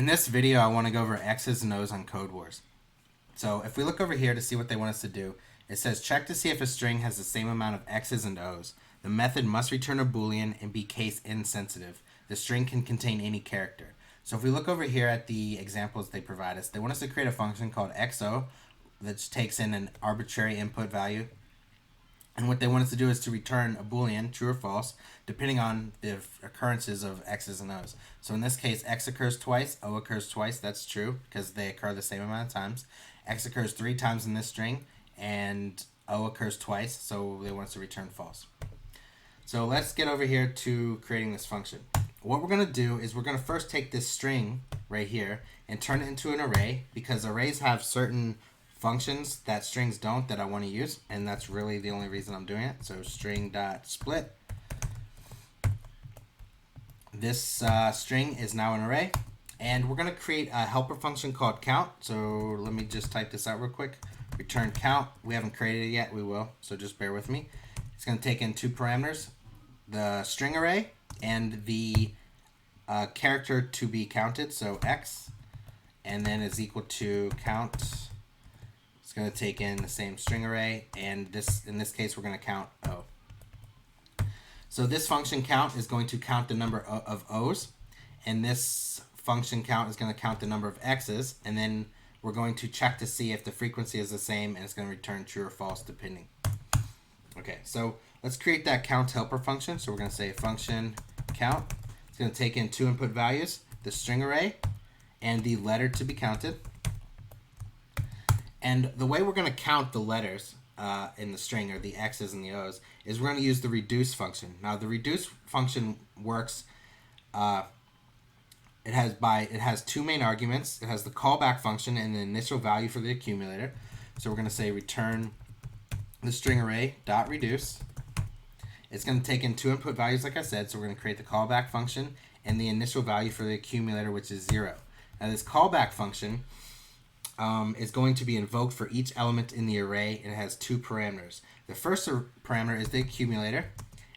In this video, I want to go over X's and Ohs on Codewars. So if we look over here to see what they want us to do, it says check to see if a string has the same amount of X's and Ohs. The method must return a Boolean and be case insensitive. The string can contain any character. So if we look over here at the examples they provide us, they want us to create a function called XO that takes in an arbitrary input value. And what they want us to do is to return a Boolean, true or false, depending on the occurrences of X's and Ohs. So in this case, X occurs twice, O occurs twice. That's true because they occur the same amount of times. X occurs 3 times in this string, and O occurs twice, so they want us to return false. So let's get over here to creating this function. What we're going to do is we're going to first take this string right here and turn it into an array, because arrays have certain functions that strings don't that I want to use, and that's really the only reason I'm doing it. So string.split. This string is now an array, and we're going to create a helper function called count. So let me just type this out real quick. Return count. We haven't created it yet. We will, so just bear with me. It's going to take in 2 parameters, the string array and the character to be counted, so X, and then is equal to count. It's going to take in the same string array, and in this case we're going to count O. So this function count is going to count the number of O's, and this function count is going to count the number of X's, and then we're going to check to see if the frequency is the same, and it's going to return true or false depending. Okay, so let's create that count helper function. So we're going to say function count. It's going to take in 2 input values, the string array and the letter to be counted. And the way we're going to count the letters in the string, or the X's and the O's, is we're going to use the reduce function. Now the reduce function works. It has 2 main arguments. It has the callback function and the initial value for the accumulator. So we're going to say return the string array dot reduce. It's going to take in 2 input values, like I said. So we're going to create the callback function and the initial value for the accumulator, which is 0. Now this callback function is going to be invoked for each element in the array, and it has 2 parameters. The first parameter is the accumulator,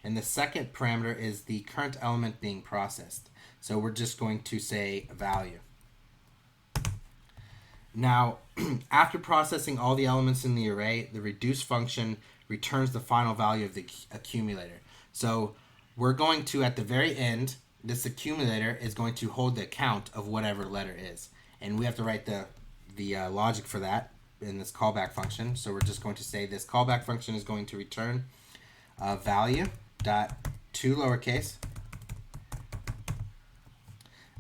and the second parameter is the current element being processed. So we're just going to say value. Now, after processing all the elements in the array, the reduce function returns the final value of the accumulator. So we're going to, at the very end, this accumulator is going to hold the count of whatever letter is. And we have to write the logic for that in this callback function. So we're just going to say this callback function is going to return value dot to lowercase.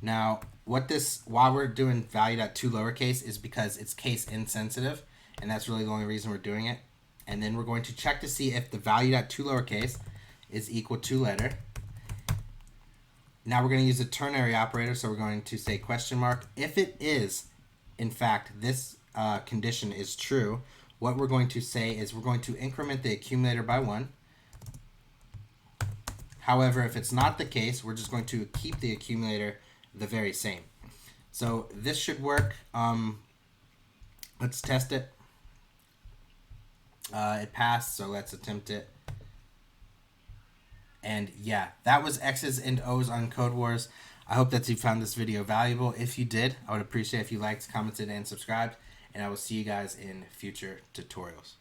Now, why we're doing value dot to lowercase is because it's case insensitive, and that's really the only reason we're doing it. And then we're going to check to see if the value dot to lowercase is equal to letter. Now we're going to use a ternary operator, so we're going to say question mark. If it is, in fact, this condition is true, what we're going to say is we're going to increment the accumulator by 1. However, if it's not the case, we're just going to keep the accumulator the very same. So this should work. Let's test it. It passed, so let's attempt it. And yeah, that was X's and Ohs on Codewars. I hope that you found this video valuable. If you did, I would appreciate if you liked, commented, and subscribed. And I will see you guys in future tutorials.